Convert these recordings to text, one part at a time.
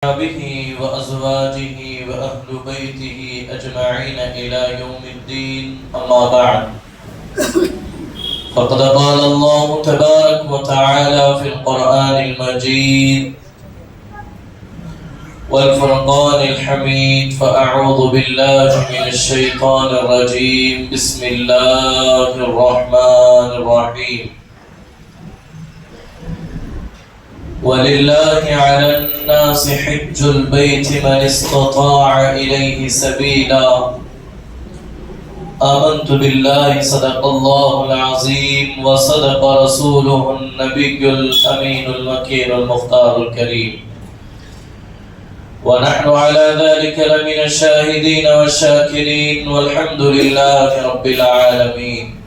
به وأزواجه وأهل بيته أجمعين إلى يوم الدين أما بعد فقد قال الله تبارك وتعالى في القرآن المجيد والفرقان الحميد فأعوذ بالله من الشيطان الرجيم بسم الله الرحمن الرحيم ولله على الناس حج البيت من استطاع إليه سبيلا آمنت بالله صدق الله العظيم وصدق رسوله النبي الأمين المكين المختار الكريم ونحن على ذلك لمن الشاهدين والشاكرين والحمد لله رب العالمين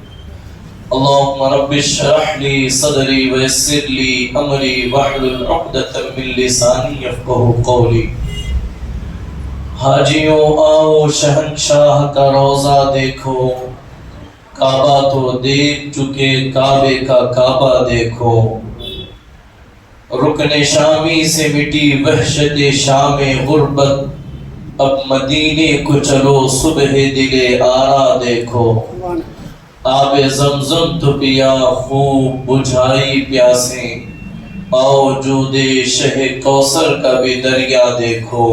اللهم رب اشرح لي صدري ويسر لي امري واحلل عقدة من لساني يفقهوا قولي حاجیوں آؤ شہنشاہ کا روزہ دیکھو کعبہ تو دیکھ چکے کعبے کا کعبہ دیکھو رکن شامی سے مٹی وحشت شام غربت اب مدینے کو چلو صبح دل آرا دیکھو آب زمزم تو پیا خوب بجھائی پیاسیں آؤ جود شہ کوثر کا بھی دریا دیکھو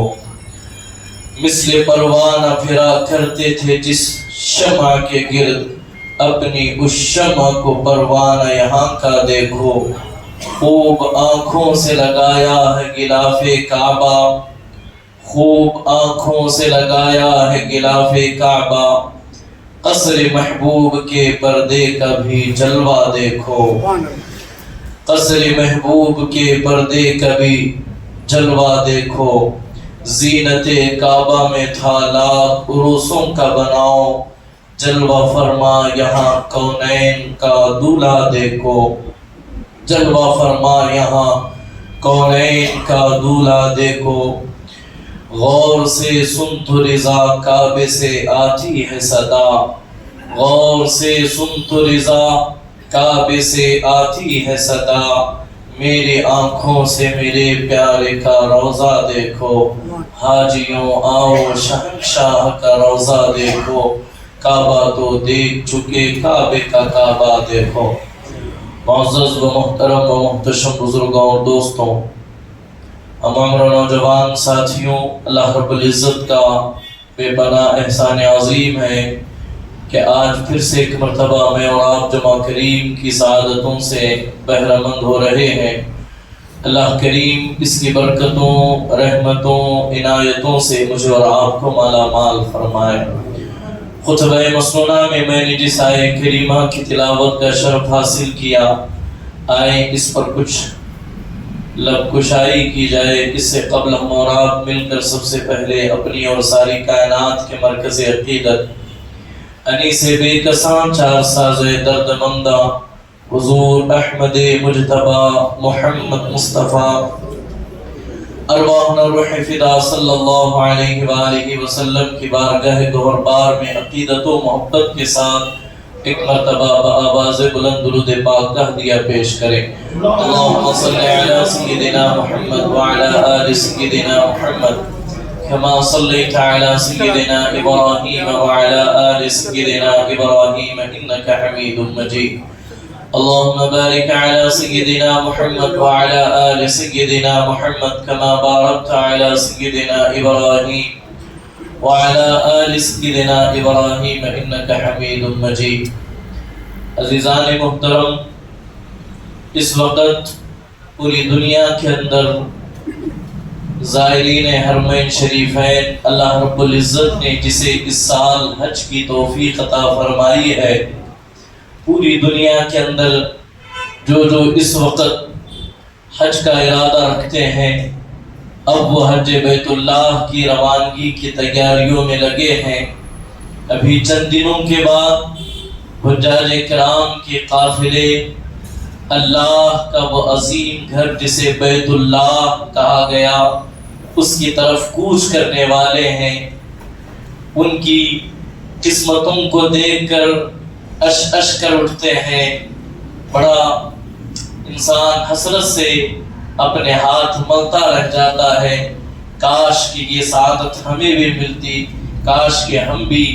مثل پروانہ پھرا کرتے تھے جس شمع کے گرد اپنی اس شمع کو پروانہ یہاں کا دیکھو خوب آنکھوں سے لگایا ہے غلاف کعبہ خوب آنکھوں سے لگایا ہے غلاف کعبہ قصر محبوب کے پردے کا بھی جلوہ دیکھو قصر محبوب کے پردے کا بھی جلوہ دیکھو زینت کعبہ میں تھا لاکھ عروسوں کا بناؤ جلوہ فرما یہاں کونین کا دولہا دیکھو جلوہ فرما یہاں کونین کا دولہا دیکھو غور سے سن تو رضا کعبے سے آتی ہے صدا غور سے سن تو رضا کعبے سے آتی ہے صدا میرے آنکھوں سے میرے پیارے کا روضہ دیکھو حاجیوں آؤ شہنشاہ کا روضہ دیکھو کعبہ تو دیکھ چکے کعبے کا کعبہ دیکھو معزز و محترم و محتشم بزرگوں اور دوستوں ہمارے نوجوان ساتھیوں اللہ رب العزت کا بے پناہ احسان عظیم ہے کہ آج پھر سے ایک مرتبہ میں اور آپ جمع کریم کی سعادتوں سے بہرہ مند ہو رہے ہیں اللہ کریم اس کی برکتوں رحمتوں عنایتوں سے مجھے اور آپ کو مالا مال فرمائے خطبہ مسنونہ میں نے جس آیہ کریمہ کی تلاوت کا شرف حاصل کیا آئیں اس پر کچھ لب کشائی کی جائے اس سے قبل ہم اور آپ مل کر سب سے پہلے اپنی اور ساری کائنات کے مرکز عقیدت انیس بے کساں چار ساز درد مندہ حضور احمد مجتبہ محمد مصطفیٰ ارواحنا روح فدا صلی اللہ علیہ وآلہ وسلم کی بارگاہ گہر بار میں عقیدت و محبت کے ساتھ ایک مرتبہ بآواز بلند درود پاک کا ہدیہ پیش کریں اللہم صلی علی سیدنا محمد وعلی آل سیدنا محمد کما صلیت علی سیدنا ابراہیم وعلی آل سیدنا ابراہیم انکا حمید مجید اللہم بارک علی سیدنا محمد وعلی آل سیدنا محمد کما بارکت علی سیدنا ابراہیم وعلى آل سيدنا إبراهيم إنك حميد مجيد عزیزان محترم اس وقت پوری دنیا کے اندر زائرین حرمین شریفین اللہ رب العزت نے جسے اس سال حج کی توفیق عطا فرمائی ہے پوری دنیا کے اندر جو اس وقت حج کا ارادہ رکھتے ہیں اب وہ حج بیت اللہ کی روانگی کی تیاریوں میں لگے ہیں ابھی چند دنوں کے بعد حجاج کرام کے قافلے اللہ کا وہ عظیم گھر جسے بیت اللہ کہا گیا اس کی طرف کوچ کرنے والے ہیں ان کی قسمتوں کو دیکھ کر اش کر اٹھتے ہیں بڑا انسان حسرت سے اپنے ہاتھ ملتا رہ جاتا ہے کاش کہ یہ سعادت ہمیں بھی ملتی، کاش کہ ہم بھی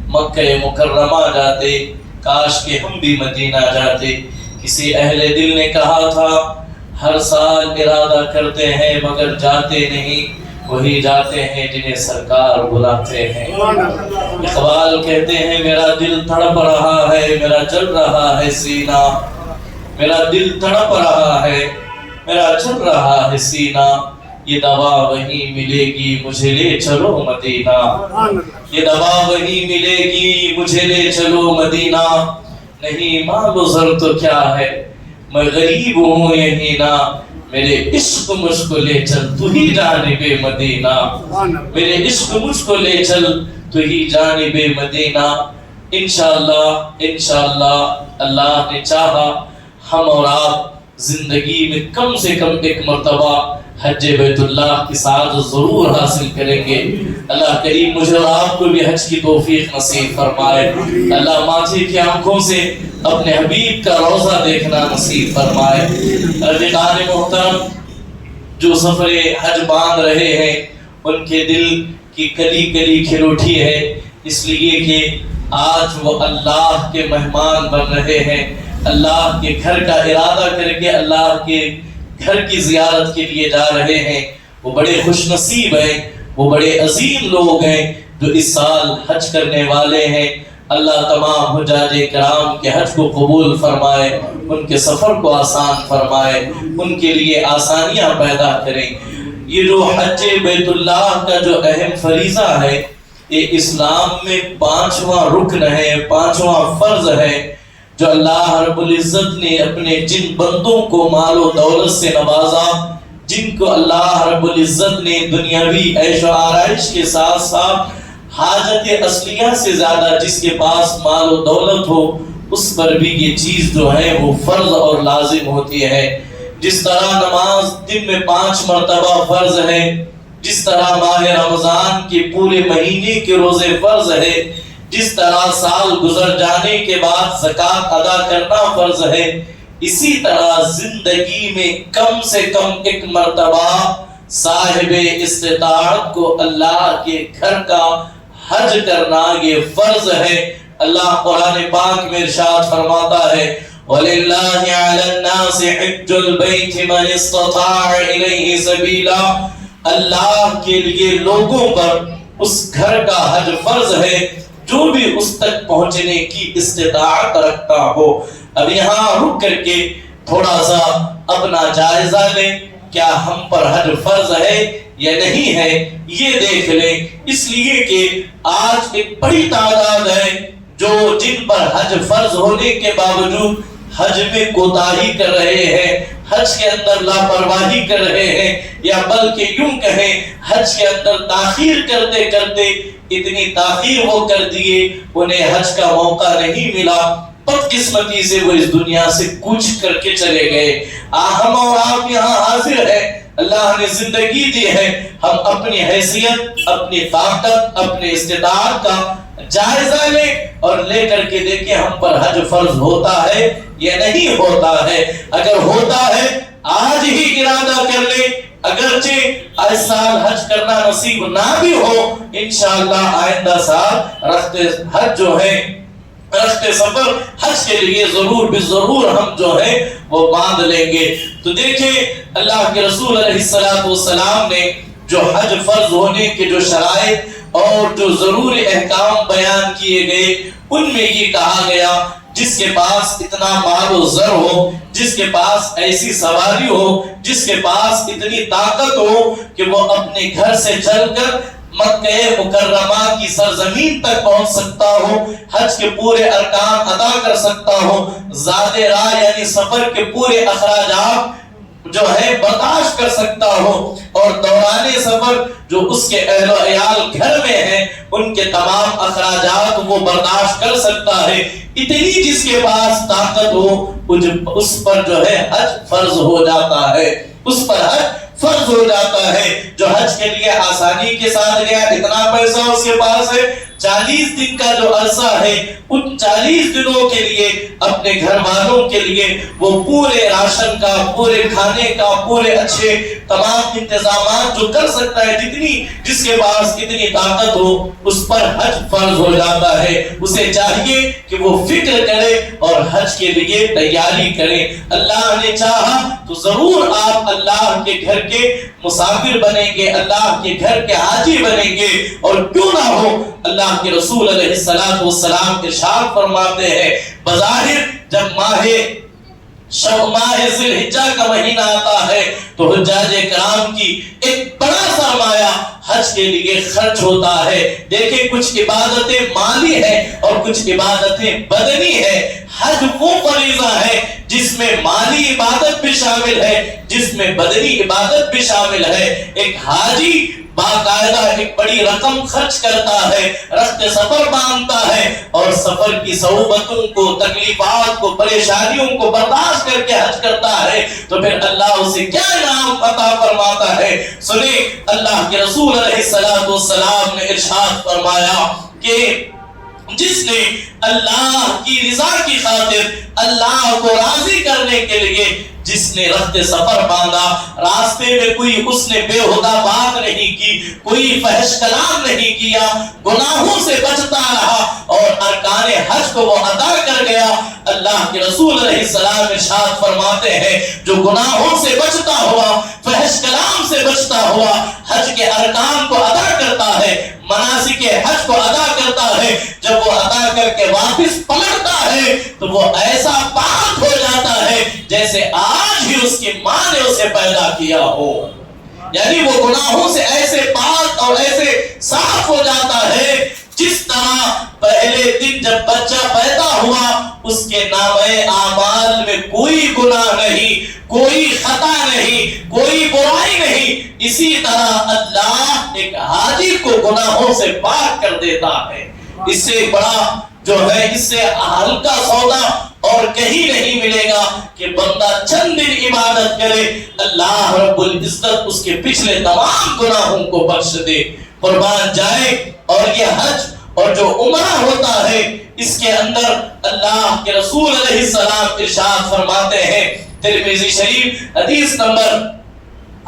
مکہ مکرمہ جاتے، کاش کہ ہم بھی مدینہ جاتے۔ کسی اہل دل نے کہا تھا ہر سال ارادہ کرتے ہیں مگر جاتے نہیں، وہی جاتے ہیں جنہیں سرکار بلاتے ہیں۔ اقبال کہتے ہیں میرا دل تڑپ رہا ہے، میرا چل رہا ہے سینہ، میرا دل تڑپ رہا ہے، میرا چل رہا ہے سینہ، یہ دوا وہیں ملے گی مجھے لے چلو مدینہ، یہ دوا وہیں ملے گی مجھے لے چلو مدینہ، نہیں مال و زر تو کیا ہے میں غریب ہوں یہی نا، میرے عشق مجھ کو لے چل تو ہی جانب مدینہ، میرے عشق مجھ کو لے چل تو ہی جانب مدینہ۔ انشاءاللہ اللہ نے چاہا ہم اور آپ زندگی میں کم سے کم ایک مرتبہ حج بیت اللہ کی سعادت ضرور حاصل کریں گے۔ اللہ کریم مجھے اور آپ کو بھی حج کی توفیق نصیب فرمائے، اللہ ماضی کی آنکھوں سے اپنے حبیب کا روضہ دیکھنا نصیب فرمائے۔ رفیقان محترم، جو سفر حج باندھ رہے ہیں ان کے دل کی کلی کلی کھل اٹھی ہے، اس لیے کہ آج وہ اللہ کے مہمان بن رہے ہیں، اللہ کے گھر کا ارادہ کر کے اللہ کے گھر کی زیارت کے لیے جا رہے ہیں۔ وہ بڑے خوش نصیب ہیں، وہ بڑے عظیم لوگ ہیں جو اس سال حج کرنے والے ہیں۔ اللہ تمام حجاج کرام کے حج کو قبول فرمائے، ان کے سفر کو آسان فرمائے، ان کے لیے آسانیاں پیدا کریں۔ یہ جو حج بیت اللہ کا جو اہم فریضہ ہے، یہ اسلام میں 5واں رکن ہے، 5واں فرض ہے، جو اللہ رب العزت نے اپنے جن بندوں کو مال و دولت سے نوازا، جن کو اللہ رب العزت نے دنیاوی عیش و آرائش کے ساتھ ساتھ حاجت اصلیہ سے زیادہ جس کے پاس مال و دولت ہو، اس پر بھی یہ چیز جو ہے وہ فرض اور لازم ہوتی ہے۔ جس طرح نماز دن میں 5 مرتبہ فرض ہے، جس طرح ماہ رمضان کے پورے مہینے کے روزے فرض ہے، جس طرح سال گزر جانے کے بعد زکوٰۃ ادا کرنا فرض ہے، اسی طرح زندگی میں کم سے کم ایک مرتبہ صاحب استطاعت کو اللہ کے گھر کا حج کرنا یہ فرض ہے۔ اللہ قرآن پاک میں ارشاد فرماتا ہے وَلِلَّهِ عَلَى النَّاسِ حِجُّ الْبَيْتِ مَنِ اسْتَطَاعَ إِلَيْهِ سَبِيلًا، اللہ کے لیے لوگوں پر اس گھر کا حج فرض ہے جو بھی اس تک پہنچنے کی استطاعت رکھتا ہو۔ اب یہاں رک کر کے تھوڑا سا اپنا جائزہ لیں، کیا ہم پر حج فرض ہے یا نہیں ہے یہ دیکھ لیں، اس لیے کہ آج ایک بڑی تعداد ہے جو جن پر حج فرض ہونے کے باوجود حج میں کوتاہی کر رہے ہیں، حج کے اندر لاپرواہی کر رہے ہیں، یا بلکہ یوں کہیں حج کے اندر تاخیر کرتے کرتے اتنی تاخیر وہ کر دیے انہیں حج کا موقع نہیں ملا، بدقسمتی سے وہ اس دنیا سے کوچ کر کے چلے گئے۔ ہم اور آپ یہاں حاضر ہیں، اللہ نے زندگی دی ہے، ہم اپنی حیثیت، اپنی طاقت، اپنی استطاعت کا جائزہ لیں اور لے کر کے دیکھیں ہم پر حج فرض ہوتا ہے یا نہیں ہوتا ہے۔ اگر ہوتا ہے آج ہی ارادہ کر لیں، اگرچہ اس سال حج کرنا نصیب نہ بھی ہو، انشاءاللہ آئندہ سال رخت حج جو ہے، رخت سفر حج کے لیے ضرور بالضرور ہم جو ہے وہ باندھ لیں گے۔ تو دیکھیں اللہ کے رسول علیہ السلام نے جو حج فرض ہونے کے جو شرائط اور جو ضروری احکام بیان کیے گئے، ان میں یہ کہا گیا جس کے پاس اتنا مال و زر ہو، جس کے پاس ایسی سواری ہو، جس کے پاس اتنی طاقت ہو کہ وہ اپنے گھر سے چل کر مکہ مکرمہ کی سرزمین تک پہنچ سکتا ہو، حج کے پورے ارکان ادا کر سکتا ہو، زاد راہ یعنی سفر کے پورے اخراجات جو ہے برداشت کر سکتا ہو، اور دوران سفر جو اس کے اہل و عیال گھر میں ہیں ان کے تمام اخراجات وہ برداشت کر سکتا ہے، اتنی جس کے پاس طاقت ہو اس پر جو ہے حج فرض ہو جاتا ہے، اس پر حج فرض ہو جاتا ہے۔ جو حج کے لیے آسانی کے ساتھ گیا، اتنا پیسہ اس کے پاس ہے 40 دن کا جو عرصہ ہے ان 40 دنوں کے لیے اپنے گھر والوں کے لیے وہ پورے راشن کا، پورے کھانے کا، پورے اچھے تمام انتظامات جو کر سکتا ہے، جس کے پاس اتنی طاقت ہو، اس پر حج فرض ہو جاتا ہے۔ اسے چاہیے کہ وہ فکر کرے اور حج کے لیے تیاری کرے۔ اللہ نے چاہا تو ضرور آپ اللہ کے گھر کے مسافر بنیں گے، اللہ کے گھر کے حاجی بنیں گے، اور کیوں نہ ہو۔ اللہ کے رسول علیہ السلام ارشاد فرماتے ہیں بظاہر جب ماہ ذی الحجہ کا مہینہ آتا ہے تو حجاج کرام کی ایک بڑا سرمایہ حج کے لیے خرچ ہوتا ہے۔ دیکھیں کچھ عبادتیں مالی ہیں اور کچھ عبادتیں بدنی ہیں۔ حج وہ فریضہ ہے جس میں مالی عبادت بھی شامل ہے، جس میں بدنی عبادت بھی شامل ہے۔ ایک حاجی باقاعدہ ایک بڑی رقم خرچ کرتا ہے، رخت سفر باندھتا ہے اور سفر کی صعوبتوں کو، تکلیفات کو، پریشانیوں کو برداشت کر کے حج کرتا ہے، تو پھر اللہ اسے کیا انعام عطا فرماتا ہے۔ سنیں اللہ کے رسول علیہ السلام نے ارشاد فرمایا کہ جس نے اللہ کی رضا کی خاطر، اللہ کو راضی کرنے کے لیے جس نے رخت سفر باندھا، راستے میں کوئی اس نے بےہودہ بات نہیں کی، کوئی فحش کلام نہیں کیا، گناہوں سے بچتا رہا اور ارکان حج کو وہ ادا کر گیا، اللہ کے رسول علیہ السلام ارشاد فرماتے ہیں جو گناہوں سے بچتا ہوا، فحش کلام سے بچتا ہوا، حج کے ارکان کو ادا کرتا ہے، مناسک حج کو ادا کرتا ہے، جب وہ ادا کر کے واپس پلٹتا ہے تو وہ ایسا پاک ہو جاتا ہے جیسے آج ہی اس کی ماں نے اسے پیدا کیا ہو۔ یعنی وہ گناہوں سے ایسے پاک اور ایسے صاف ہو جاتا ہے جس طرح پہلے دن جب بچہ پیدا ہوا اس کے نامۂ اعمال میں کوئی گناہ نہیں، کوئی خطا نہیں، کوئی برائی نہیں۔ اسی طرح اللہ ایک حاجی کو گناہوں سے پاک کر دیتا ہے۔ اس سے بڑا جو ہے، اس سے ہلکا سودا اور کہیں نہیں ملے گا کہ بندہ چند دن عبادت کرے، اللہ رب العزت اس کے پچھلے تمام گناہوں کو بخش دے۔ قربان جائے۔ اور یہ حج اور جو عمرہ ہوتا ہے اس کے اندر اللہ کے رسول علیہ السلام ارشاد فرماتے ہیں، ترمذی شریف حدیث نمبر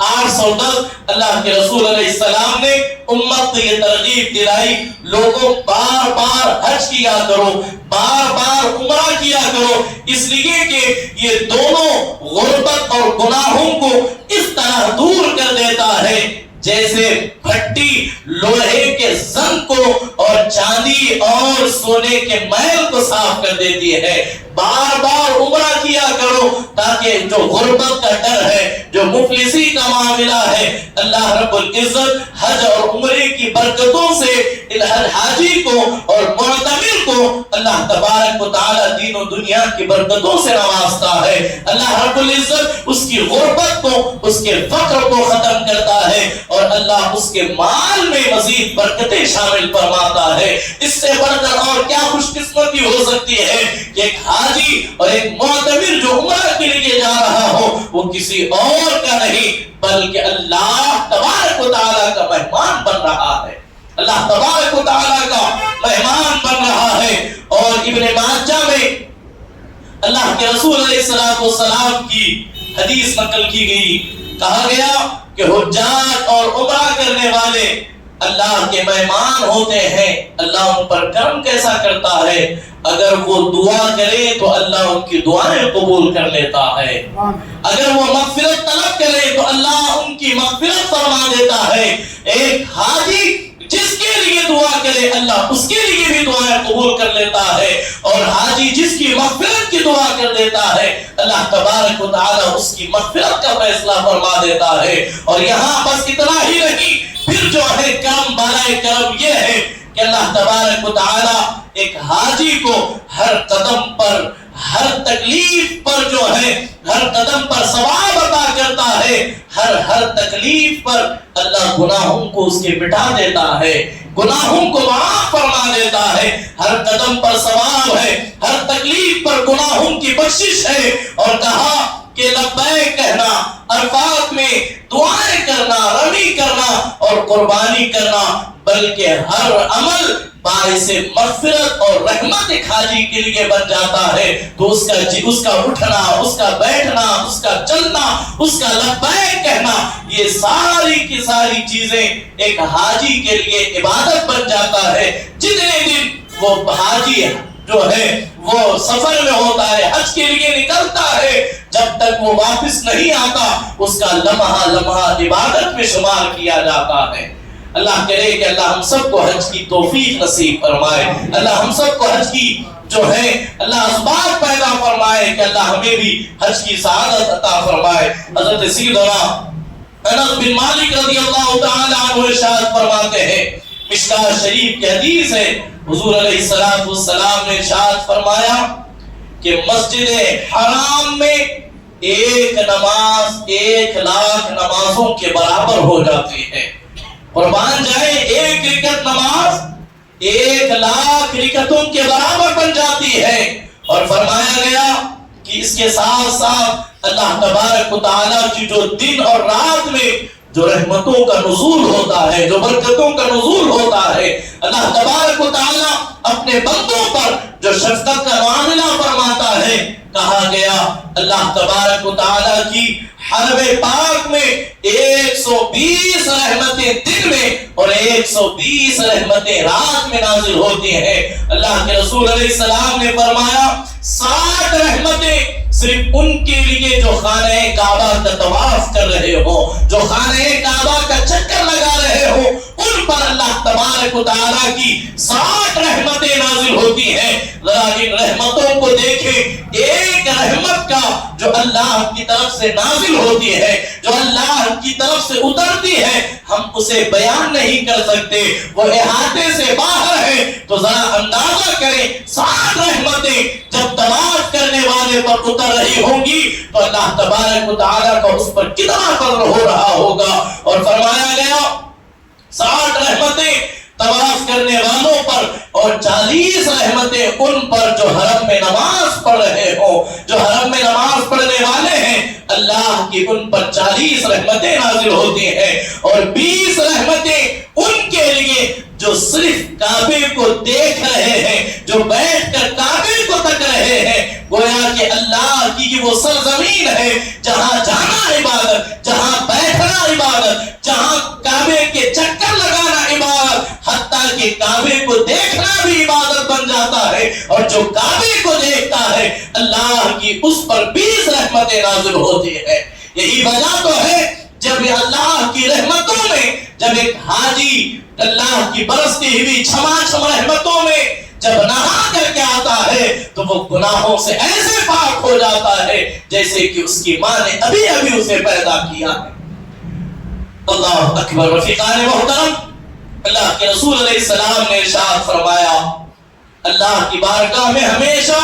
810، اللہ کے رسول علیہ السلام نے امت کو یہ ترغیب دلائی، لوگوں بار بار حج کیا کرو، بار بار عمرہ کیا کرو، اس لیے کہ یہ دونوں غربت اور گناہوں کو اس طرح دور کر دیتا ہے جیسے بھٹی لوہے کے زنگ کو اور چاندی اور سونے کے میل کو صاف کر دیتی ہے۔ بار بار عمرہ کیا کرو تاکہ جو غربت کا ڈر ہے، جو مفلسی کا معاملہ ہے، اللہ رب العزت حج اور عمرے کی برکتوں سے حاجی کو اور معتمر کو اللہ تبارک و تعالی دین و دنیا کی برکتوں سے نوازتا ہے۔ اللہ رب العزت اس کی غربت کو، اس کے فقر کو ختم کرتا ہے اور اللہ اس کے مال میں مزید برکتیں شامل فرماتا ہے۔ اس سے بڑھ کر اور کیا خوش قسمتی ہو سکتی ہے کہ ایک حاجی اور ایک معتمر جو عمرہ کے لیے جا رہا ہو وہ کسی اور کا نہیں بلکہ اللہ تبارک و تعالیٰ کا مہمان بن رہا ہے، اللہ تبارک و تعالیٰ کا مہمان بن رہا ہے۔ اور ابن ماجہ میں اللہ کے رسول علیہ السلام کی حدیث نقل کی گئی، کہا گیا کہ حجاج اور عمرہ کرنے والے اللہ کے مہمان ہوتے ہیں، اللہ ان پر کرم کیسا کرتا ہے، اگر وہ دعا کرے تو اللہ ان کی دعائیں قبول کر لیتا ہے، اگر وہ مغفرت طلب کرے تو اللہ ان کی مغفرت فرما دیتا ہے۔ ایک حاجی جس کے لیے دعا کرے اللہ اس کے لیے بھی دعائیں قبول کر لیتا ہے، اور حاجی جس کی مغفرت کی دعا کر دیتا ہے اللہ تبارک و تعالی اس کی مغفرت کا فیصلہ فرما دیتا ہے۔ اور یہاں بس اتنا ہی نہیں، پھر جو ہے کرم بالائے کرم یہ ہے کہ اللہ تبارک و تعالی ایک حاجی کو ہر قدم پر، ہر تکلیف پر جو ہے، ہر قدم پر ثواب عطا کرتا ہے، ہر تکلیف پر اللہ گناہوں کو اس کے مٹا دیتا ہے، گناہوں کو معاف فرما دیتا ہے، ہر قدم پر ثواب ہے، ہر تکلیف پر گناہوں کی بخشش ہے۔ اور کہا کہ لبیک کہنا، عرفات میں دعائیں کرنا، رمی کرنا، اور قربانی کرنا، بلکہ ہر عمل باعث مغفرت اور رحمت ایک حاجی کے لیے بن جاتا ہے، تو اس کا اٹھنا، اس کا بیٹھنا، اس کا چلنا، اس کا لبیک کہنا، یہ ساری کی ساری چیزیں ایک حاجی کے لیے عبادت بن جاتا ہے۔ جتنے دن وہ حاجی جو ہے وہ سفر میں ہوتا ہے، حج کے لیے نکلتا ہے، جب تک وہ واپس نہیں آتا اس کا لمحہ لمحہ عبادت میں شمار کیا جاتا ہے۔ اللہ کرے کہ اللہ ہم سب کو حج کی توفیق نصیب فرمائے، اللہ ہم سب کو حج کی جو ہے اللہ اسباب پیدا فرمائے کہ اللہ ہمیں بھی حج کی سعادت عطا فرمائے۔ حضرت سیدنا انس بن مالک رضی اللہ تعالی عنہ ارشاد فرماتے ہیں، مشکوٰۃ شریف کی حدیث ہے، حضور علیہ السلام نے ارشاد فرمایا کہ مسجد حرام میں ایک نماز 1,00,000 نمازوں کے برابر ہو جاتی ہے۔ قربان جائے، ایک رکعت نماز 1,00,000 رکعتوں کے برابر بن جاتی ہے۔ اور فرمایا گیا کہ اس کے ساتھ ساتھ اللہ تبارک و تعالیٰ کی جو دن اور رات میں جو رحمتوں کا نزول ہوتا ہے، جو برکتوں کا نزول ہوتا ہے، اللہ تبارک و تعالیٰ اپنے بندوں پر جو شفقت کا معاملہ فرماتا ہے، کہا گیا اللہ تبارک و تعالیٰ کی حرم پاک میں 120 رحمتیں دن میں اور 120 رحمتیں رات میں نازل ہوتی ہیں۔ اللہ کے رسول علیہ السلام نے فرمایا 60 رحمتیں صرف ان کے لیے جو خانہ کعبہ کا طواف کر رہے ہو، جو خانہ کعبہ کا چکر لگا رہے ہو، ان پر اللہ تبارک و تعالیٰ کی 60 رحمتیں نازل ہوتی ہیں۔ ذرا ان رحمتوں کو دیکھیں، ایک رحمت کا جو اللہ کی طرف سے نازل ہوتی ہے، جو اللہ کی طرف سے اترتی ہے، ہم اسے بیان نہیں کر سکتے، وہ احاطے سے باہر ہے۔ تو ذرا اندازہ کریں 60 رحمتیں جب طواف کرنے والے پر اتر رہی ہوں گی تو اللہ تبارک و تعالیٰ کا اس پر کتنا فضل ہو رہا ہوگا۔ اور فرمایا گیا 60 رحمتیں طواف کرنے والوں پر اور 40 رحمتیں ان پر جو حرم میں نماز پڑھ رہے ہوں، جو حرم میں نماز پڑھنے والے ہیں، اللہ کی ان پر 40 رحمتیں نازل ہوتی ہیں۔ اور 20 رحمتیں ان کے لیے جو صرف کعبے کو دیکھ رہے ہیں، جو بیٹھ کر کعبے کو تک رہے ہیں، گویا کہ اللہ کی وہ سرزمین ہے جہاں جانا عبادت، جہاں بیٹھنا عبادت، جہاں کعبے کے چکر لگانا عبادت، حتیٰ کہ کعبے کو دیکھنا بھی عبادت بن جاتا ہے۔ اور جو کعبے کو دیکھتا ہے اللہ کی اس پر 20 رحمتیں نازل ہوتی ہیں۔ یہی وجہ تو ہے جب اللہ کی رحمتوں میں جب ایک حاجی اللہ کی برستی ہوئی چھما رحمتوں میں جب نہا کر کے آتا ہے تو وہ گناہوں سے ایسے پاک ہو جاتا ہے جیسے کہ اس کی ماں نے ابھی ابھی اسے پیدا کیا ہے۔ اللہ اکبر۔ رفیقان محترم، اللہ کے رسول علیہ السلام نے ارشاد فرمایا، اللہ کی بارگاہ میں ہمیشہ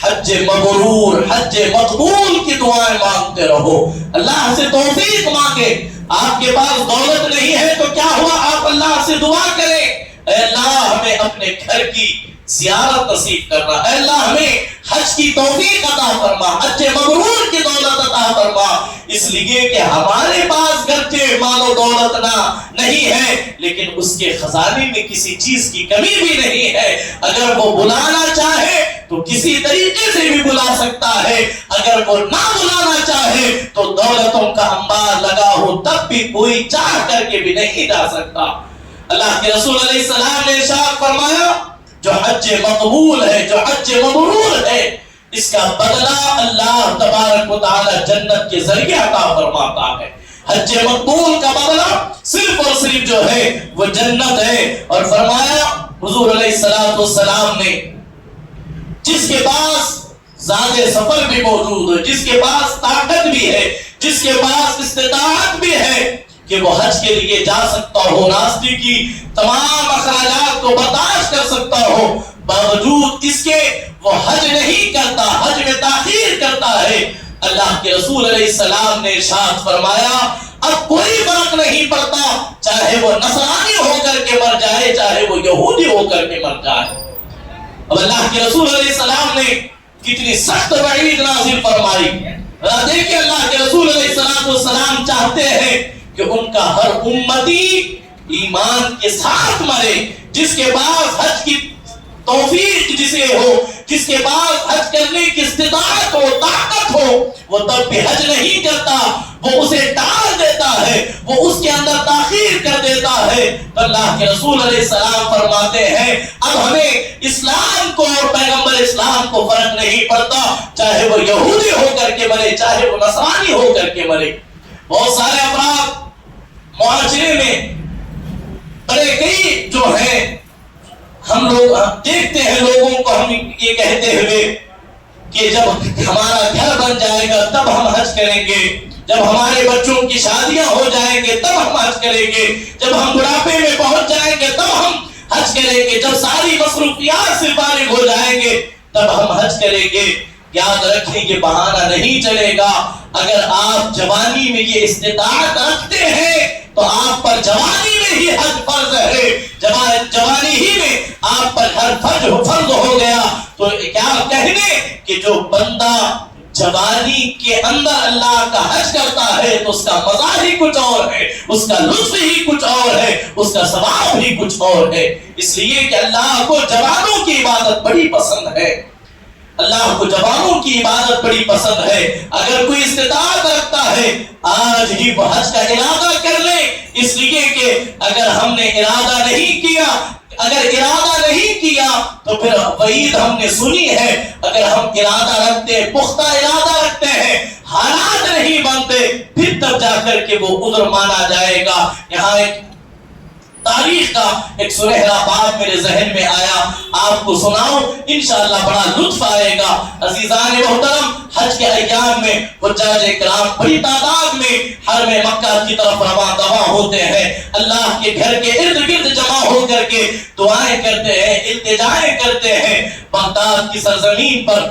حج مبرور، حج مقبول کی دعائیں مانگتے رہو، اللہ سے توفیق مانگے۔ آپ کے پاس دولت نہیں ہے تو کیا ہوا، آپ اللہ سے دعا کریں، اے اللہ ہمیں اپنے گھر کی زیارت نصیب کرنا، اے اللہ ہمیں حج کی توفیق عطا فرما، حج مبرور کی دولت عطا فرما۔ اس لیے کہ ہمارے پاس گرچہ مال و دولت نہیں ہے لیکن اس کے خزانے میں کسی چیز کی کمی بھی نہیں ہے۔ اگر وہ بلانا چاہے تو کسی طریقے سے بھی بلا سکتا ہے، اگر وہ نہ بلانا چاہے تو دولتوں کا انبار لگا ہو تب بھی کوئی چاہ کر کے بھی نہیں جا سکتا۔ اللہ کے رسول علیہ السلام نے ارشاد فرمایا، جو حج مقبول ہے، جو حج مبرور ہے، اس کا بدلہ اللہ تبارک و تعالی جنت کے ذریعے عطا فرماتا ہے۔ حج مقبول کا بدلہ صرف اور صرف جو ہے وہ جنت ہے۔ اور فرمایا حضور علیہ السلام نے، جس کے پاس زیادہ سفر بھی موجود ہے، جس کے پاس طاقت بھی ہے، جس کے پاس استطاعت بھی ہے کہ وہ حج کے لیے جا سکتا ہو، راستے کی تمام اخراجات کو برداشت کر سکتا ہو، باوجود اس کے وہ حج نہیں کرتا، حج میں تاخیر کرتا ہے، اللہ کے رسول علیہ السلام نے ارشاد فرمایا، اب کوئی فرق نہیں پڑتا چاہے وہ نصرانی ہو کر کے مر جائے، چاہے وہ یہودی ہو کر کے مر جائے۔ اب اللہ کے رسول علیہ السلام نے کتنی سخت وعید نازل فرمائی۔ دیکھیں اللہ کے رسول علیہ السلام چاہتے ہیں کہ ان کا ہر امتی ایمان کے ساتھ مرے، جس کے پاس حج کی توفیق جسے ہو، جس کے پاس حج کرنے کی استطاعت ہو، طاقت ہو، وہ تب بھی حج نہیں کرتا، وہ اسے ٹال دیتا ہے، وہ اس کے اندر تاخیر کر دیتا ہے۔ تو اللہ کے رسول علیہ السلام فرماتے ہیں اب ہمیں اسلام کو اور پیغمبر اسلام کو فرق نہیں پڑتا، چاہے وہ یہودی ہو کر کے مرے، چاہے وہ نصرانی ہو کر کے مرے۔ بہت سارے افراد معاشرے میں بڑے کئی جو ہیں، ہم لوگ دیکھتے ہیں لوگوں کو ہم یہ کہتے ہوئے کہ جب ہمارا گھر بن جائے گا تب ہم حج کریں گے، جب ہمارے بچوں کی شادیاں ہو جائیں گے تب ہم حج کریں گے، جب ہم بڑھاپے میں پہنچ جائیں گے تب ہم حج کریں گے، جب ساری مصروفیات سے فارغ ہو جائیں گے تب ہم حج کریں گے۔ یاد رکھیں کہ بہانہ نہیں چلے گا۔ اگر آپ جوانی میں یہ استطاعت رکھتے ہیں تو آپ پر جوانی میں ہی حج فرض ہے، جوانی ہی میں آپ پر حج فرض ہو گیا۔ تو کیا کہنے کہ جو بندہ جوانی کے اندر اللہ کا حج کرتا ہے تو اس کا مزہ ہی کچھ اور ہے، اس کا لطف ہی کچھ اور ہے، اس کا ثواب ہی کچھ اور ہے۔ اس لیے کہ اللہ کو جوانوں کی عبادت بڑی پسند ہے، اللہ کو جوانوں کی عبادت بڑی پسند ہے۔ اگر کوئی استطاعت رکھتا ہے آج ہی وہ حج کا ارادہ کر لے، اس لیے کہ اگر ہم نے ارادہ نہیں کیا، تو پھر وعید ہم نے سنی ہے۔ اگر ہم ارادہ رکھتے، پختہ ارادہ رکھتے ہیں، حالات نہیں بنتے، پھر تب جا کر کے وہ عذر مانا جائے گا۔ یہاں ایک تاریخ کا ایک سنہرا باب میرے ذہن میں آیا، آپ کو سناؤں، انشاءاللہ بڑا لطف آئے گا۔ عزیزان محترم، حج کے ایام میں حجاج کرام بڑی تعداد میں حرم مکہ کی طرف رواں دواں ہوتے ہیں، اللہ کے گھر کے ارد گرد جمع ہو کر کے دعائیں کرتے ہیں، التجائیں کرتے ہیں۔ بغداد کی سرزمین پر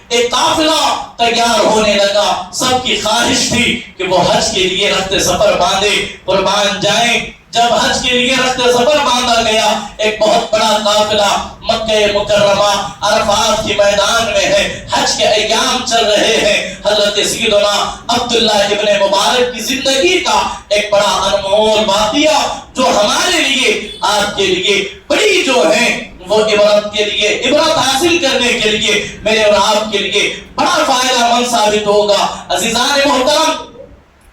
ایک قافلہ تیار ہونے لگا، سب کی خواہش تھی کہ وہ حج کے لیے رخت سفر باندھے، قربان جائیں۔ جب حج کے لیے رخت سفر باندھا گیا، ایک بہت بڑا قافلہ مکہ مکرمہ عرفات کے میدان میں ہے، حج کے ایام چل رہے ہیں۔ حضرت سیدنا عبداللہ ابن مبارک کی زندگی کا ایک بڑا انمول واقعہ جو ہمارے لیے، آپ کے لیے بڑی جو ہے وہ عبرت کے لیے، عبرت حاصل کرنے کے لیے، میرے اور آپ کے لیے بڑا فائدہ مند ثابت ہوگا۔ عزیزان محترم،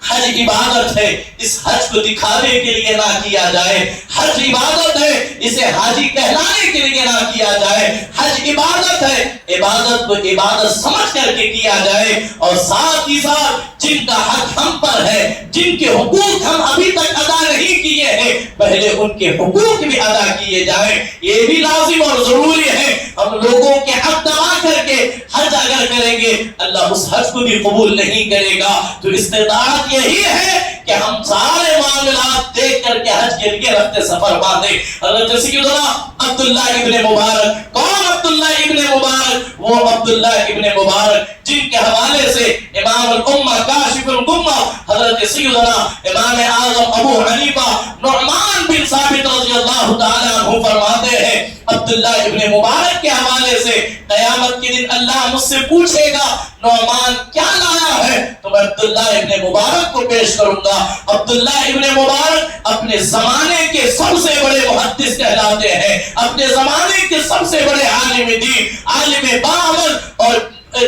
حج عبادت ہے، اس حج کو دکھانے کے لیے نہ کیا جائے۔ حج عبادت ہے، اسے حاجی کہلانے کے لیے نہ کیا جائے۔ حج عبادت ہے، عبادت کو عبادت سمجھ کر کے کیا جائے، اور ساتھ ہی ساتھ جن کا حق ہم پر ہے، جن کے حقوق ہم ابھی تک ادا نہیں کیے ہیں، پہلے ان کے حقوق بھی ادا کیے جائیں۔ یہ بھی لازم اور ضروری ہے۔ ہم لوگوں کے حق دبا کر کے حج اگر کریں گے، اللہ اس حج کو بھی قبول نہیں کرے گا۔ تو استطاعت یہی ہے کہ ہم سارے معاملات دیکھ کر کے حج کے لیے رخت سفر باندھیں۔ حضرت سیدنا عبداللہ ابن مبارک، کون عبداللہ ابن مبارک؟ وہ عبداللہ ابن مبارک جن کے حوالے سے امام الامہ کاشف الغمہ حضرت سیدنا امام اعظم ابو حنیفہ نعمان بن ثابت رضی اللہ تعالی عنہ فرماتے ہیں، عبداللہ ابن مبارک کے حوالے سے قیامت کے دن اللہ مجھ سے پوچھے گا نعمان کیا لایا ہے، تو میں عبداللہ ابن مبارک کو پیش کروں گا۔ عبداللہ ابن مبارک اپنے زمانے کے سب سے بڑے محدث کہلاتے ہیں، اپنے زمانے کے سب سے بڑے عالم دین، عالم باعمل، اور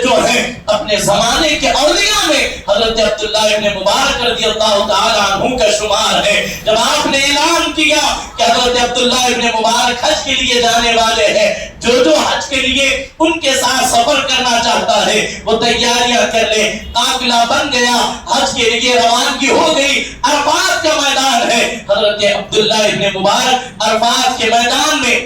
جو ہے اپنے زمانے کے اولیاء میں حضرت عبداللہ ابن مبارک رضی اللہ تعالی عنہ کا شمار ہے۔ جب آپ نے اعلان کیا کہ حضرت عبداللہ ابن مبارک حج کے لیے جانے والے ہیں، جو حج کے لیے ان کے ساتھ سفر کرنا چاہتا ہے وہ تیاریاں کر لے، قافلہ بن گیا، حج کے لیے روانگی ہو گئی۔ عرفات کا میدان ہے، حضرت عبداللہ ابن مبارک عرفات کے میدان میں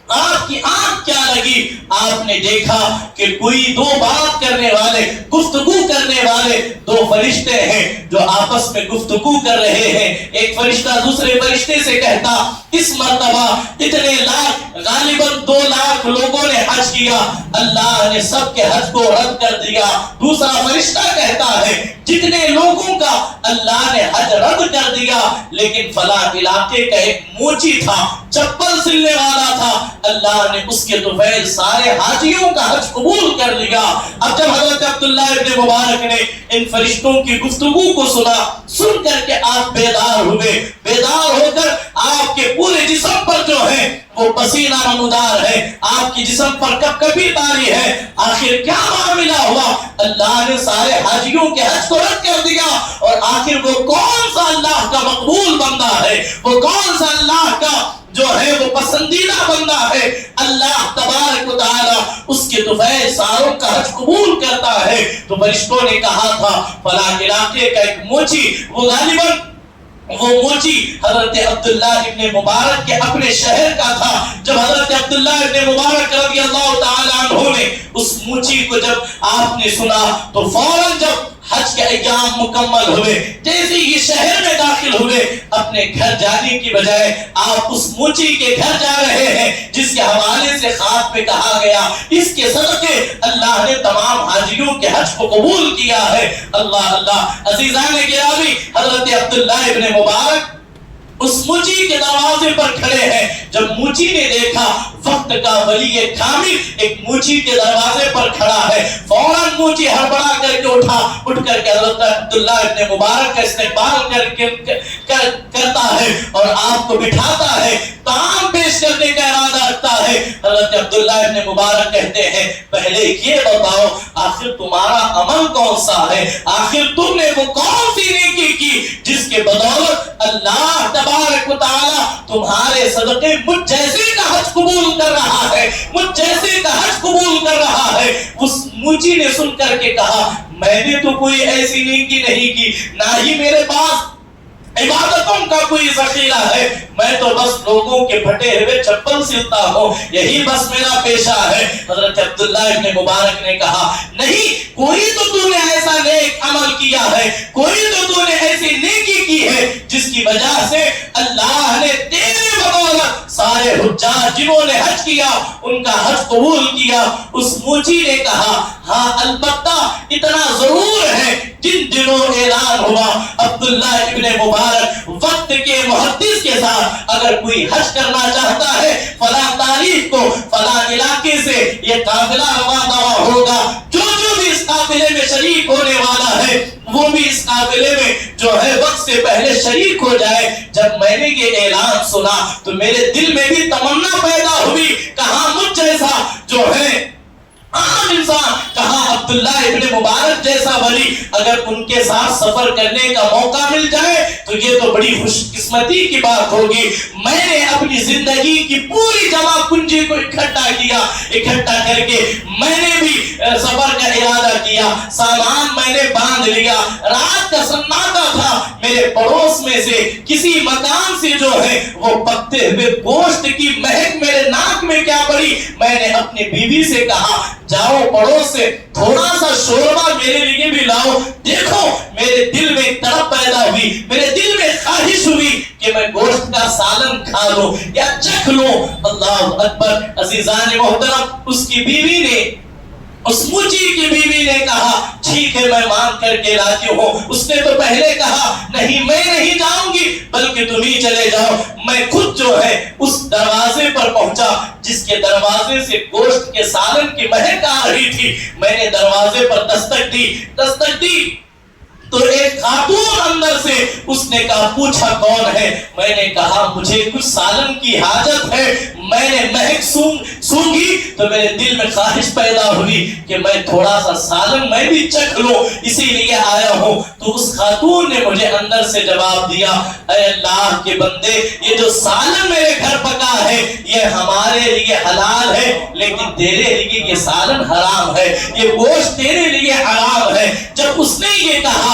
آپ کی آنکھ کیا لگی؟ آپ نے دیکھا کہ کوئی دو بات کرنے والے، گفتگو کرنے والے دو فرشتے ہیں جو آپس میں گفتگو کر رہے ہیں۔ ایک فرشتہ دوسرے فرشتے سے کہتا اس مرتبہ اتنے لاکھ غالباً 2 لاکھ لوگوں نے حج کیا، اللہ نے سب کے حج کو رد کر دیا۔ دوسرا فرشتہ کہتا ہے جتنے لوگوں کا اللہ نے حج رد کر دیا، لیکن فلاں علاقے کا ایک موچی تھا، چپل سلنے والا تھا، اللہ نے اس کے طفیل سارے حاجیوں کا حج قبول کر لیا۔ اب جب حضرت عبداللہ ابن مبارک نے ان فرشتوں کی گفتگو کو سنا، سن کر کے آپ بیدار ہوئے، بیدار ہو کر آپ کے پورے جسم پر جو ہے وہ پسینہ نمودار ہے، آپ کی جسم پر کپکپی طاری ہے۔ آخر کیا معاملہ ہوا؟ اللہ نے سارے حاجیوں کے حج کو رد کر دیا، اور آخر وہ کون سا اللہ کا مقبول بندہ ہے، وہ کون سا اللہ کا جو ہے وہ پسندیدہ بندہ ہے؟ اللہ تبارک و تعالی اس کے طفیل ساروں کا حج قبول کرتا ہے۔ تو فرشتوں نے کہا تھا فلاں علاقے کا ایک موچی، وہ غالباً وہ موچی حضرت عبداللہ ابن مبارک کے اپنے شہر کا تھا۔ جب حضرت عبداللہ ابن مبارک رضی اللہ تعالیٰ عنہ نے اس موچی کو جب آپ نے سنا تو فوراً جب حج کے ایام مکمل ہوئے، جیسے یہ شہر میں داخل ہوئے، اپنے گھر جانے کی بجائے آپ اس موچی کے گھر جا رہے ہیں جس کے حوالے سے خواب میں کہا گیا اس کے صدقے اللہ نے تمام حاجیوں کے حج کو قبول کیا ہے۔ اللہ اللہ عزیزان گرامی، حضرت عبداللہ ابن مبارک اس موچی کے دروازے پر کھڑے ہیں۔ جب موچی نے دیکھا وقت کا ولی کامل ایک موچی کے دروازے پر کھڑا ہے، فوراً موچی ہڑبڑا کر کے اٹھ کر کے حضرت عبداللہ ابن مبارک کا استقبال کرتا ہے اور آپ کو بٹھاتا ہے، تعام پیش کرنے کا ارادہ رکھتا ہے۔ حضرت عبداللہ ابن مبارک کہتے ہیں پہلے یہ بتاؤ آخر تمہارا عمل کون سا ہے، آخر تم نے وہ کون سی نیکی کی جس کے بدولت اللہ تبارک و تعالی تمہارے صدقے مجھ جیسے کا حج قبول کر رہا ہے، مجھ جیسے کا حج قبول کر رہا ہے۔ اس موچی نے سن کر کے کہا میں نے تو کوئی ایسی نیکی نہیں کی، نہ ہی میرے پاس عبادتوں کا کوئی ذخیرہ ہے، میں تو بس لوگوں کے پھٹے ہوئے چپل سلتا ہوں، یہی بس میرا پیشہ ہے۔ حضرت عبداللہ ابن مبارک نے کہا نہیں، کوئی تو نے ایسا نیک عمل کیا ہے، کوئی تو نے ایسی نیکی کی ہے جس کی وجہ سے اللہ نے تیرے بدولت سارے حجاج جنہوں نے حج کیا ان کا حج قبول کیا۔ اس موچی نے کہا ہاں البتہ اتنا ضرور ہے، جن دنوں اعلان ہوا عبداللہ ابن مبارک وقت کے محدث کے ساتھ اگر کوئی حج کرنا چاہتا ہے فلاں تاریخ کو فلاں علاقے سے یہ قافلہ روانہ ہوگا، جو بھی اس قافلے میں شریک ہونے والا ہے وہ بھی اس قافلے میں جو ہے وقت سے پہلے شریک ہو جائے۔ جب میں نے یہ اعلان سنا تو میرے دل میں بھی تمنا پیدا ہوئی، کہاں مجھ جیسا جو ہے عام انسان، کہاں عبداللہ ابن مبارک جیسا ولی اگر ان کے ساتھ سفر کرنے کا موقع مل جائے تو یہ تو بڑی خوش قسمتی کی بات ہوگی۔ میں نے اپنی زندگی کی پوری جمع پونجی کو اکٹھا کر کے میں نے بھی سفر کا ارادہ کیا، سامان میں نے باندھ لیا، رات کا سناٹا تھا، میرے پڑوس میں سے کسی مکان سے جو ہے وہ پکتے ہوئے گوشت کی مہک میرے ناک میں کیا پڑی، میں نے اپنی بیوی سے کہا جاؤ پڑوس سے تھوڑا سا شوربہ میرے لیے بھی لاؤ۔ دیکھو میرے دل میں ایک تڑپ پیدا ہوئی، میرے دل میں خواہش ہوئی کہ میں گوشت کا سالن کھا لوں یا چکھ لوں۔ اللہ اکبر عزیزان محترم، اس کی بیوی نے اس موچی کی بیوی نے کہا ٹھیک ہے میں مان کر کے لاتی ہوں۔ اس نے تو پہلے کہا نہیں میں نہیں جاؤں گی بلکہ تم ہی چلے جاؤ۔ میں خود جو ہے اس دروازے پر پہنچا جس کے دروازے سے گوشت کے سالن کی مہک آ رہی تھی۔ میں نے دروازے پر دستک دی تو ایک خاتون اندر سے اس نے کہا پوچھا کون ہے؟ میں نے کہا مجھے کچھ سالن کی حاجت ہے۔ میں نے مہک سونگھی تو میرے دل میں خواہش پیدا ہوئی کہ میں تھوڑا سا سالن میں بھی چکھ لوں، اسی لیے آیا ہوں۔ تو اس خاتون نے مجھے اندر سے جواب دیا اے اللہ کے بندے، یہ جو سالن میرے گھر پکا ہے یہ ہمارے لیے حلال ہے لیکن تیرے لیے یہ سالن حرام ہے، یہ گوشت تیرے لیے حرام ہے۔ جب اس نے یہ کہا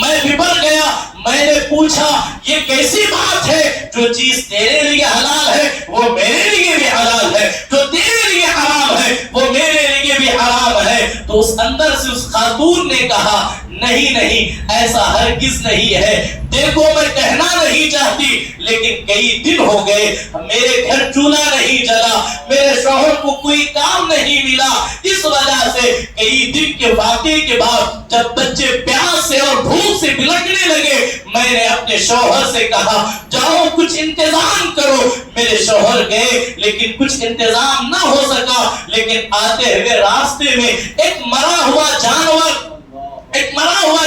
میں ببر گیا، میں نے پوچھا یہ کیسی بات ہے، جو چیز تیرے لیے حلال ہے وہ میرے لیے بھی حلال ہے، جو تیرے لیے حرام ہے وہ میرے لیے بھی حرام ہے۔ تو اس اندر سے اس خاتون نے کہا نہیں ایسا ہرگز نہیں ہے، دیکھو میں کہنا نہیں نہیں چاہتی لیکن کئی دن ہو گئے میرے گھر چولہا نہیں جلا، میرے شوہر کو کوئی کام نہیں ملا، اس وجہ سے کئی دن کے واقعے کے بعد جب بچے پیاس سے اور بھوک سے بلکنے لگے میں نے اپنے شوہر سے کہا جاؤ کچھ انتظام کرو۔ میرے شوہر گئے لیکن کچھ انتظام نہ ہو سکا، لیکن آتے ہوئے راستے میں ایک مرا ہوا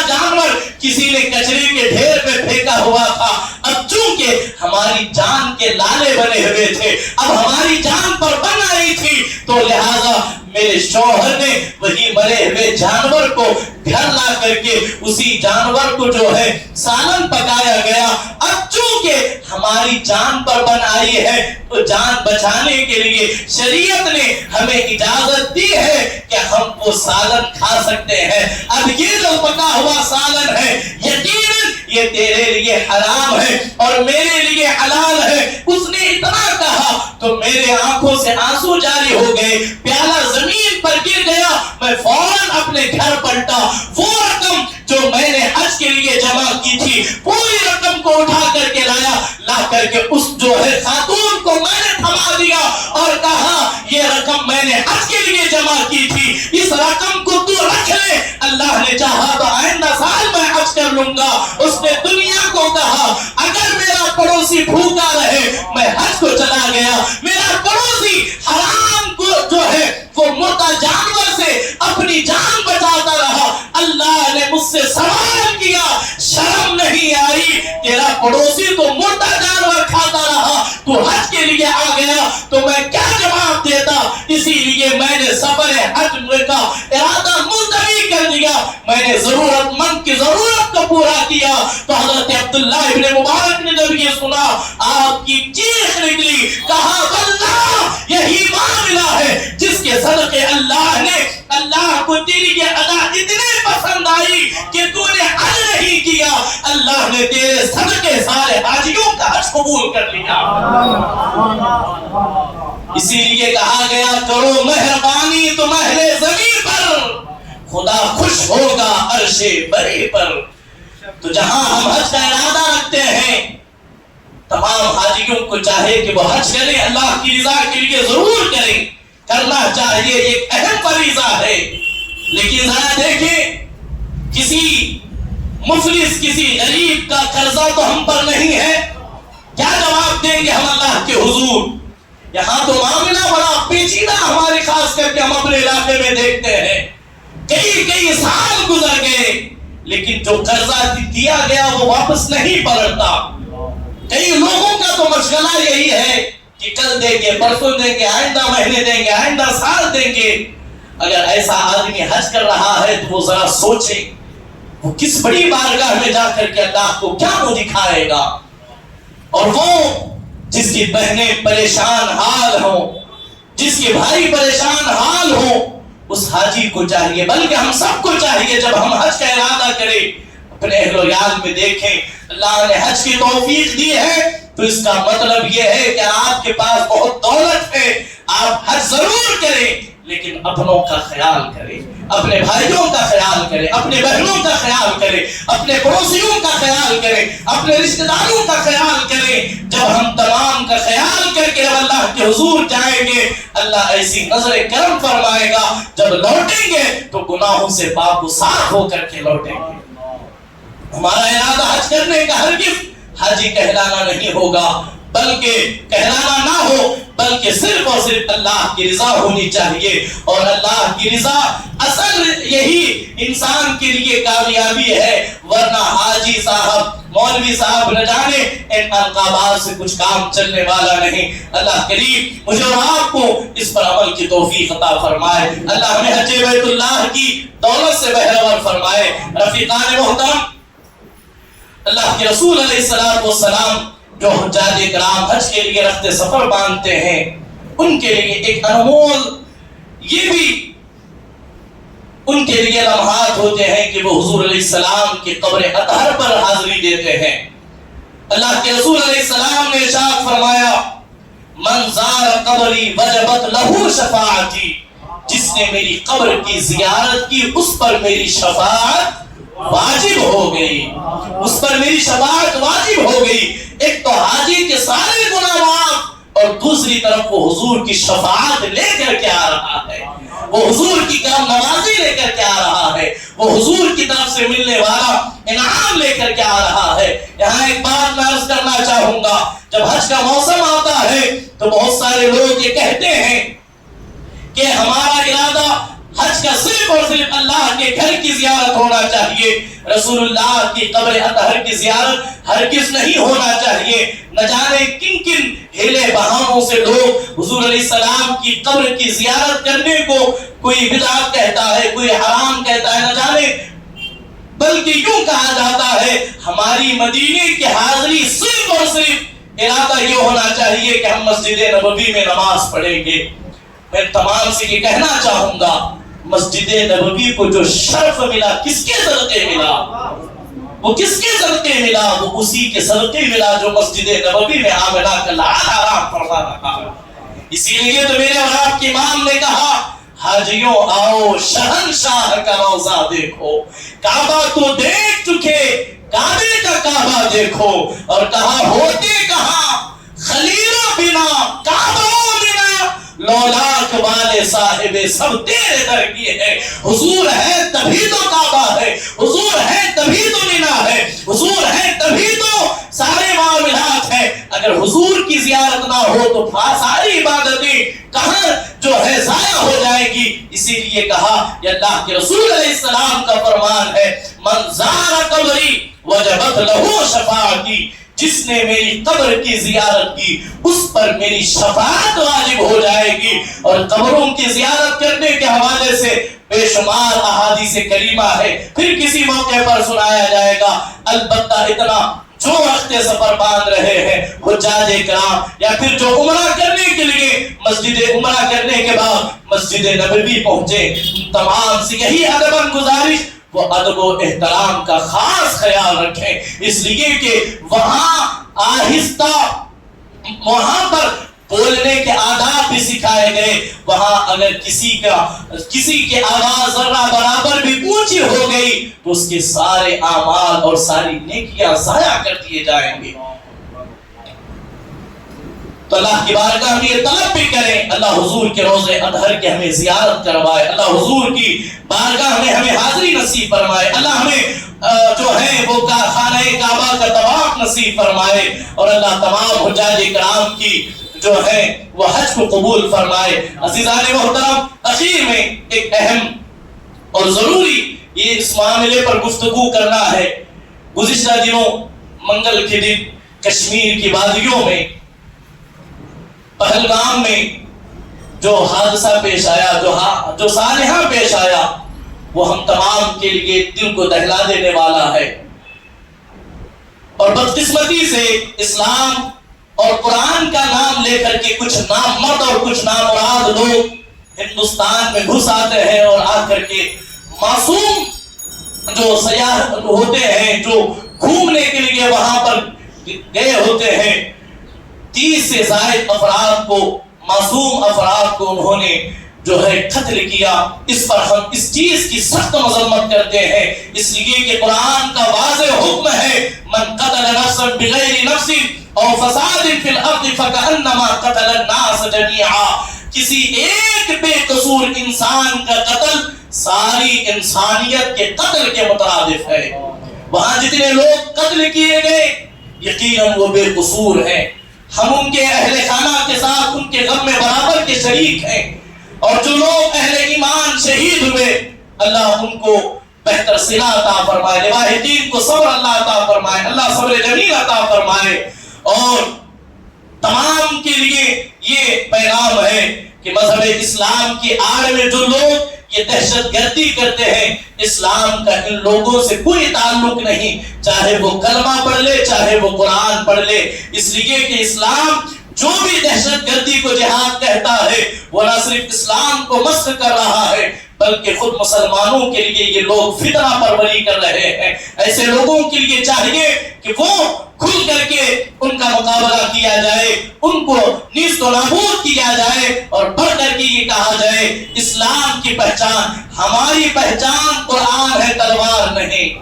جانور کسی نے کچرے کے ڈھیر پہ پھینکا ہوا تھا۔ اب چونکہ ہماری جان کے لالے بنے ہوئے تھے، اب ہماری جان پر بن آئی تھی، تو لہذا میرے شوہر نے وہی مرے ہوئے جانور کو گھر لا کر کے اسی جانور کو جو ہے سالن پکایا گیا۔ اب چونکہ ہماری جان پر بن آئی ہے تو جان بچانے کے لیے شریعت نے ہمیں اجازت دی ہے کہ ہم وہ سالن کھا سکتے ہیں۔ اب یہ جو پکا ہوا سالن ہے یقیناً یہ تیرے لیے حرام ہے اور میرے لیے حلال ہے۔ اس نے اتنا کہا تو میرے آنکھوں سے آنسو جاری ہو گئے، پیالہ زمین پر گر گیا، میں فوراً اپنے گھر پلٹا، وہ رقم جو میں نے حج کے لیے جمع کی تھی پوری رقم کو اٹھا کر کے لا کر کے اس جو ہے خاتون کو میں نے تھما دیا اور کہا یہ رقم میں نے حج کے لیے جمع کی تھی، اس رقم کو تو رکھ لے، اللہ نے چاہا تو آئندہ سال میں حج کر لوں گا۔ اس نے دنیا کو کہا اگر میرا پڑوسی بھوکا رہے میں حج کو چلا گیا، میرا پڑوسی حرام کو جو ہے وہ مردہ جانور سے اپنی جان بچاتا رہا، اللہ نے مجھ سے سوال کیا شرم نہیں آئی؟ تیرا پڑوسی تو مردہ جانور کھاتا رہا، تو حج کے لیے آ گیا تو میں کیا جواب دیتا؟ اسی لیے میں نے سفر حج کا ارادہ ملتوی کر دیا، میں نے ضرورت مند کی ضرورت کو پورا کیا۔ تو حضرت عبداللہ ابن مبارک نے جب یہ سنا آپ کی چیخ نکلی، کہا واللہ یہی معاملہ ہے جس کے صدقے اللہ کو تیری یہ ادا اتنے پسند آئی کہ تو نے حج نہیں کیا، اللہ نے تیرے صدقے سارے حاجیوں کا حج قبول کر لیا۔ اسی لیے کہا گیا کرو مہربانی تم اہل زمین پر، خدا خوش ہوگا عرش بری پر۔ تو جہاں ہم حج کا ارادہ رکھتے ہیں تمام حاجیوں کو چاہے کہ وہ حج کریں، اللہ کی رضا کے لیے ضرور کریں، کرنا چاہیے، ایک اہم فریضہ ہے۔ لیکن ذرا دیکھیں کسی مفلس کسی غریب کا قرضہ تو ہم پر نہیں ہے، کیا جواب دیں گے ہم اللہ کے حضور؟ یہاں تو معاملہ بڑا پیچیدہ ہمارے خاص کر کے ہم اپنے علاقے میں دیکھتے ہیں، کئی سال گزر گئے لیکن جو قرضہ دیا گیا وہ واپس نہیں پلٹتا۔ کئی لوگوں کا تو مشغلہ یہی ہے کہ کل دیں گے، پرسوں دیں گے، آئندہ مہینے دیں گے، آئندہ سال دیں گے۔ اگر ایسا آدمی حج کر رہا ہے تو وہ ذرا سوچے وہ کس بڑی بارگاہ میں جا کر کے اللہ کو کیا وہ دکھائے گا۔ اور وہ جس کی بہنیں پریشان حال ہوں، جس کے بھائی پریشان حال ہوں، اس حاجی کو چاہیے، بلکہ ہم سب کو چاہیے جب ہم حج کا ارادہ کریں اپنے اہل و عیال میں دیکھیں اللہ نے حج کی توفیق دی ہے تو اس کا مطلب یہ ہے کہ آپ کے پاس بہت دولت ہے، آپ حج ضرور کریں لیکن اپنوں کا خیال کریں، اپنے بھائیوں کا خیال کریں، اپنے بہنوں کا خیال کریں، اپنے پڑوسیوں کا خیال کریں، اپنے رشتہ داروں کا خیال کریں۔ جب ہم تمام کا خیال کر کے اللہ کے حضور جائیں گے اللہ ایسی نظر کرم فرمائے گا، جب لوٹیں گے تو گناہوں سے پاک و صاف ہو کر کے لوٹیں گے۔ ہمارا ارادہ حج کرنے کا ہرگز حاجی کہلانا نہیں ہوگا، بلکہ کہلانا نہ ہو بلکہ صرف اور صرف اللہ کی رضا ہونی چاہیے، اور اللہ کی رضا اصل یہی انسان کے لیے کامیابی ہے، ورنہ حاجی صاحب مولوی صاحب نہ جانے ان القابات سے کچھ کام چلنے والا نہیں۔ اللہ کریم مجھے اور آپ کو اس پر عمل کی توفیق عطا فرمائے، اللہ ہمیں حج بیت اللہ کی دولت سے بہرور فرمائے۔ رفیقان محترم، اللہ کے رسول علیہ السلام جو حجاج کرام حج کے لیے رخت سفر باندھتے ہیں ان کے لیے ایک انمول یہ بھی ان کے لیے لمحات ہوتے ہیں کہ وہ حضور علیہ السلام کی قبر اطہر پر حاضری دیتے ہیں۔ اللہ کے رسول علیہ السلام نے ارشاد فرمایا من زار قبری وجبت لہو شفاعتی، جس نے میری قبر کی زیارت کی اس پر میری شفاعت واجب ہو گئی، اس پر میری شفاعت واجب ہو گئی۔ اور دوسری طرف وہ حضور کی شفاعت لے کر کے آ رہا ہے، وہ حضور کی کرم نوازی لے کر کے آ رہا ہے، وہ حضور کی طرف سے ملنے والا انعام لے کر کے آ رہا ہے۔ یہاں ایک بات میں عرض کرنا چاہوں گا، جب حج کا موسم آتا ہے تو بہت سارے لوگ یہ کہتے ہیں کہ ہمارا ارادہ حج کا صرف اور صرف اللہ کے گھر کی زیارت ہونا چاہیے، رسول اللہ کی قبر اطہر کی زیارت ہرگز نہیں ہونا چاہیے۔ نہ جانے کن کن ہیلے بہانوں سے لوگ حضور علیہ السلام کی قبر کی زیارت کرنے کو کوئی بدعت کہتا ہے، کوئی حرام کہتا ہے، نہ جانے، بلکہ یوں کہا جاتا ہے ہماری مدینے کی حاضری صرف اور صرف ارادہ یہ ہونا چاہیے کہ ہم مسجد نبوی میں نماز پڑھیں گے۔ میں تمام سے یہ کہنا چاہوں گا، مسجد نبوی کو جو شرف ملا کس کے صدقے ملا؟ وہ کس کے صدقے ملا؟ وہ اسی کے صدقے ملا جو مسجد نبوی میں آمنہ کا لعل آرام فرما رہا ہے۔ اسی لیے تو میرے اور آپ کے امام نے کہا، حاجیوں آؤ شہنشاہ کا روضہ دیکھو، کعبہ تو دیکھ چکے، کعبے کا کعبہ دیکھو، اور کہا ہوتے کہاں خلیلوں بنا کعبوں بنا لولاک والے صاحب سب تیرے در کی ہے۔ حضور ہے تبھی تو کعبہ ہے، حضور ہے تبھی تو مینا ہے، حضور ہے تبھی تو سارے معاملات ہیں۔ اگر حضور کی زیارت نہ ہو تو ساری عبادتیں کہاں جو ہے ضائع ہو جائے گی۔ اسی لیے کہا یہ اللہ کے رسول علیہ السلام کا فرمان ہے، من زار قبری وجبت لہو شفاعتی، جس نے میری قبر کی زیارت کی اس پر میری شفاعت واجب ہو جائے گی۔ اور قبروں کی زیارت کرنے کے حوالے سے بے شمار احادیث کریمہ ہے، پھر کسی موقع پر سنایا جائے گا۔ البتہ اتنا، جو وقت سفر باندھ رہے ہیں حجاج کرام، یا پھر جو عمرہ کرنے کے لیے مسجد عمرہ کرنے کے بعد مسجد نبوی پہنچے، تمام سے یہی ادباً گزارش، وہ ادب و احترام کا خاص خیال رکھیں، اس لیے کہ وہاں آہستہ، وہاں پر بولنے کے آداب بھی سکھائے گئے۔ وہاں اگر کسی کی آواز ذرہ برابر بھی اونچی ہو گئی تو اس کے سارے اعمال اور ساری نیکیاں ضائع کر دیے جائیں گے۔ تو اللہ کی بارگاہ میں یہ طلب بھی کریں، اللہ حضور کے روضے اطہر کے ہمیں زیارت کروائے، اللہ حضور کی بارگاہ میں ہمیں حاضری نصیب فرمائے، اللہ ہمیں جو ہے وہ خانہ کعبہ کا طواف نصیب فرمائے، اور اللہ تمام حجاج کرام کی جو ہے وہ حج کو قبول فرمائے۔ عزیزان محترم، اخیر میں ایک اہم اور ضروری یہ اس معاملے پر گفتگو کرنا ہے۔ گزشتہ دنوں منگل کے دن کشمیر کی وادیوں میں، پہلگام میں جو حادثہ پیش آیا، جو سانحہ پیش آیا، وہ ہم تمام کے لیے دل کو دہلا دینے والا ہے۔ اور بدقسمتی سے اسلام اور قرآن کا نام لے کر کے کچھ نام مرد اور کچھ نامراد لوگ ہندوستان میں گھس آتے ہیں، اور آ کر کے معصوم جو سیاح ہوتے ہیں، جو گھومنے کے لیے وہاں پر گئے ہوتے ہیں، 30 سے زائد افراد کو، معصوم افراد کو انہوں نے جو ہے قتل کیا۔ اس پر ہم اس چیز کی سخت مذمت کرتے ہیں، اس لیے کہ قرآن کا واضح حکم ہے، من قتل نفسا بغیر نفس او فساد فی الارض فکأنما قتل الناس جميعا، کسی ایک بے قصور انسان کا قتل ساری انسانیت کے قتل کے مترادف ہے۔ وہاں جتنے لوگ قتل کیے گئے یقیناً وہ بے قصور ہیں، ہم ان کے اہل خانہ کے ساتھ ان کے غم میں برابر کے شریک ہیں، اور جو لوگ اہل ایمان شہید ہوئے اللہ ان کو بہتر صلہ عطا فرمائے، لواحقین کو صبر اللہ عطا فرمائے، اللہ صبر جمیل عطا فرمائے۔ اور تمام کے لیے یہ پیغام ہے کہ مذہب اسلام کی آڑ میں جو لوگ یہ دہشت گردی کرتے ہیں، اسلام کا ان لوگوں سے کوئی تعلق نہیں، چاہے وہ کلمہ پڑھ لے، چاہے وہ قرآن پڑھ لے، اس لیے کہ اسلام جو بھی دہشت گردی کو جہاد کہتا ہے وہ نہ صرف اسلام کو مسخ کر رہا ہے بلکہ خود مسلمانوں کے لیے یہ لوگ فتنہ پروری کر رہے ہیں۔ ایسے لوگوں کے لیے چاہیے کہ وہ کھل کر کے ان کا مقابلہ کیا جائے، ان کو نیست و نابود کیا جائے، اور بڑھ کر کے یہ کہا جائے اسلام کی پہچان، ہماری پہچان قرآن ہے، تلوار نہیں،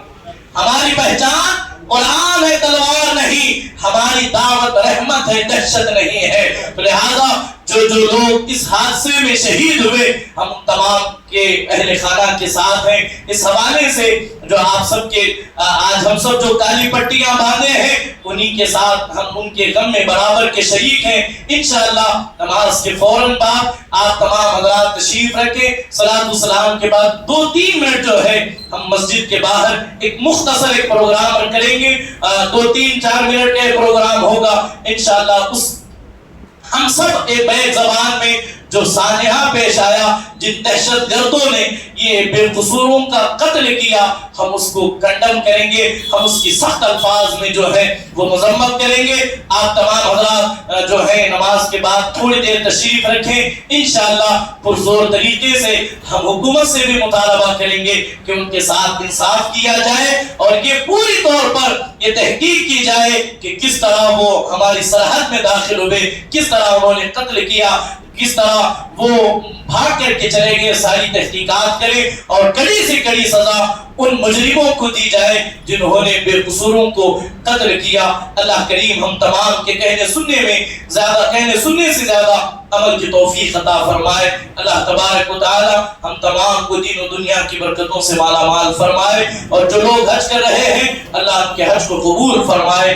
ہماری پہچان قرآن ہے تلوار نہیں، ہماری دعوت رحمت ہے دہشت نہیں ہے۔ لہذا جو لوگ اس حادثے میں شہید ہوئے ہم تمام کے اہل خانہ کے ساتھ ہیں۔ اس حوالے سے جو آپ سب کے آج ہم سب جو کالی پٹیاں باندھے ہیں انہی کے ساتھ ہم ان کے غم میں برابر کے شریک ہیں۔ انشاءاللہ نماز کے فوراً بعد آپ تمام حضرات تشریف رکھیں۔ صلاۃ والسلام کے بعد 2-3 منٹ جو ہے ہم مسجد کے باہر ایک مختصر ایک پروگرام کریں گے، 2-3-4 منٹ کا پروگرام ہوگا انشاءاللہ۔ اس ہم سب ایک بیک زبان میں جو سانحہ پیش آیا، جن دہشت گردوں نے یہ بے قصوروں کا قتل کیا، ہم اس کو کنڈم کریں گے، ہم اس کی سخت الفاظ میں جو ہے وہ مذمت کریں گے۔ آپ تمام حضرات جو ہے نماز کے بعد تھوڑی دیر تشریف رکھیں، انشاءاللہ پرزور طریقے سے ہم حکومت سے بھی مطالبہ کریں گے کہ ان کے ساتھ انصاف کیا جائے اور یہ پوری طور پر یہ تحقیق کی جائے کہ کس طرح وہ ہماری سرحد میں داخل ہوئے، کس طرح انہوں نے قتل کیا، کس طرح وہ بھاگ کر کے چلے گئے، ساری تحقیقات کریں اور کڑی سے کڑی سزا ان مجرموں کو دی جائے جنہوں نے بے قصوروں کو قتل کیا۔ اللہ کریم ہم تمام کے کہنے سننے سے زیادہ عمل کی توفیق عطا فرمائے۔ اللہ تبارک و تعالی ہم تمام کو دین و دنیا کی برکتوں سے مالا مال فرمائے، اور جو لوگ حج کر رہے ہیں اللہ ان کے حج کو قبول فرمائے۔